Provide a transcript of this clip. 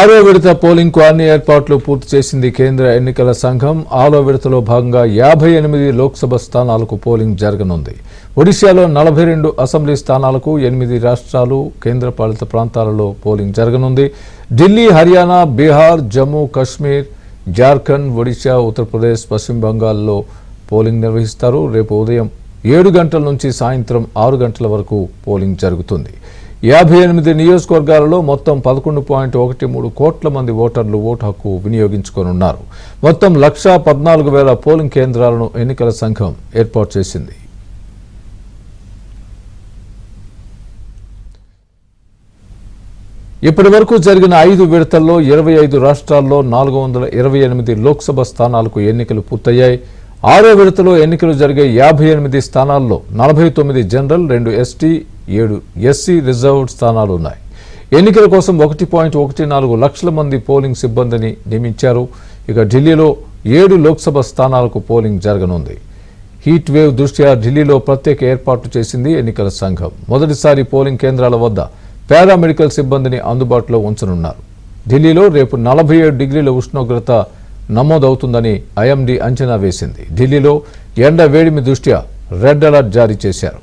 ఆరో విడత పోలింగ్ కు అన్ని ఏర్పాట్లు పూర్తి చేసింది కేంద్ర ఎన్నికల సంఘం. ఆరో విడతలో భాగంగా 58 లోక్సభ స్థానాలకు పోలింగ్ జరగనుంది. ఒడిశాలో 42 అసెంబ్లీ స్థానాలకు 8 రాష్ట్రాలు కేంద్రపాలిత ప్రాంతాలలో పోలింగ్ జరగనుంది. ఢిల్లీ, హర్యానా, బీహార్, జమ్మూ కాశ్మీర్, జార్ఖండ్, ఒడిశా, ఉత్తరప్రదేశ్, పశ్చిమ బంగాల్లో పోలింగ్ నిర్వహిస్తారు. రేపు ఉదయం 7 గంటల నుంచి సాయంత్రం 6 గంటల వరకు పోలింగ్ జరుగుతుంది. 58 నియోజకవర్గాలలో మొత్తం 11.13 కోట్ల మంది ఓటర్లు ఓటు హక్కు వినియోగించుకోనున్నారు. మొత్తం 1,14,000 పోలింగ్ కేంద్రాలను ఎన్నికల సంఘం ఏర్పాటు చేసింది. ఇప్పటి వరకు జరిగిన 5 విడతల్లో 25 రాష్ట్రాల్లో 428 లోక్సభ స్థానాలకు ఎన్నికలు పూర్తయ్యాయి. ఆరో విడతలో ఎన్నికలు జరిగే 58 స్థానాల్లో 49 జనరల్, 2 ఎస్టీ, 7 ఎస్సీ రిజర్వ్డ్ స్థానాలు ఉన్నాయి. ఎన్నికల కోసం 1.14 లక్షల మంది పోలింగ్ సిబ్బందిని నియమించారు. ఇక ఢిల్లీలో 7 లోక్సభ స్థానాలకు పోలింగ్ జరగనుంది. హీట్ వేవ్ దృష్ట్యా ఢిల్లీలో ప్రత్యేక ఏర్పాట్లు చేసింది ఎన్నికల సంఘం. మొదటిసారి పోలింగ్ కేంద్రాల వద్ద పారామెడికల్ సిబ్బందిని అందుబాటులో ఉంచనున్నారు. ఢిల్లీలో రేపు 47 డిగ్రీల ఉష్ణోగ్రత నమోదవుతుందని ఐఎండీ అంచనా వేసింది. ఢిల్లీలో ఎండ వేడిమి దృష్ట్యా రెడ్ అలర్ట్ జారీ చేశారు.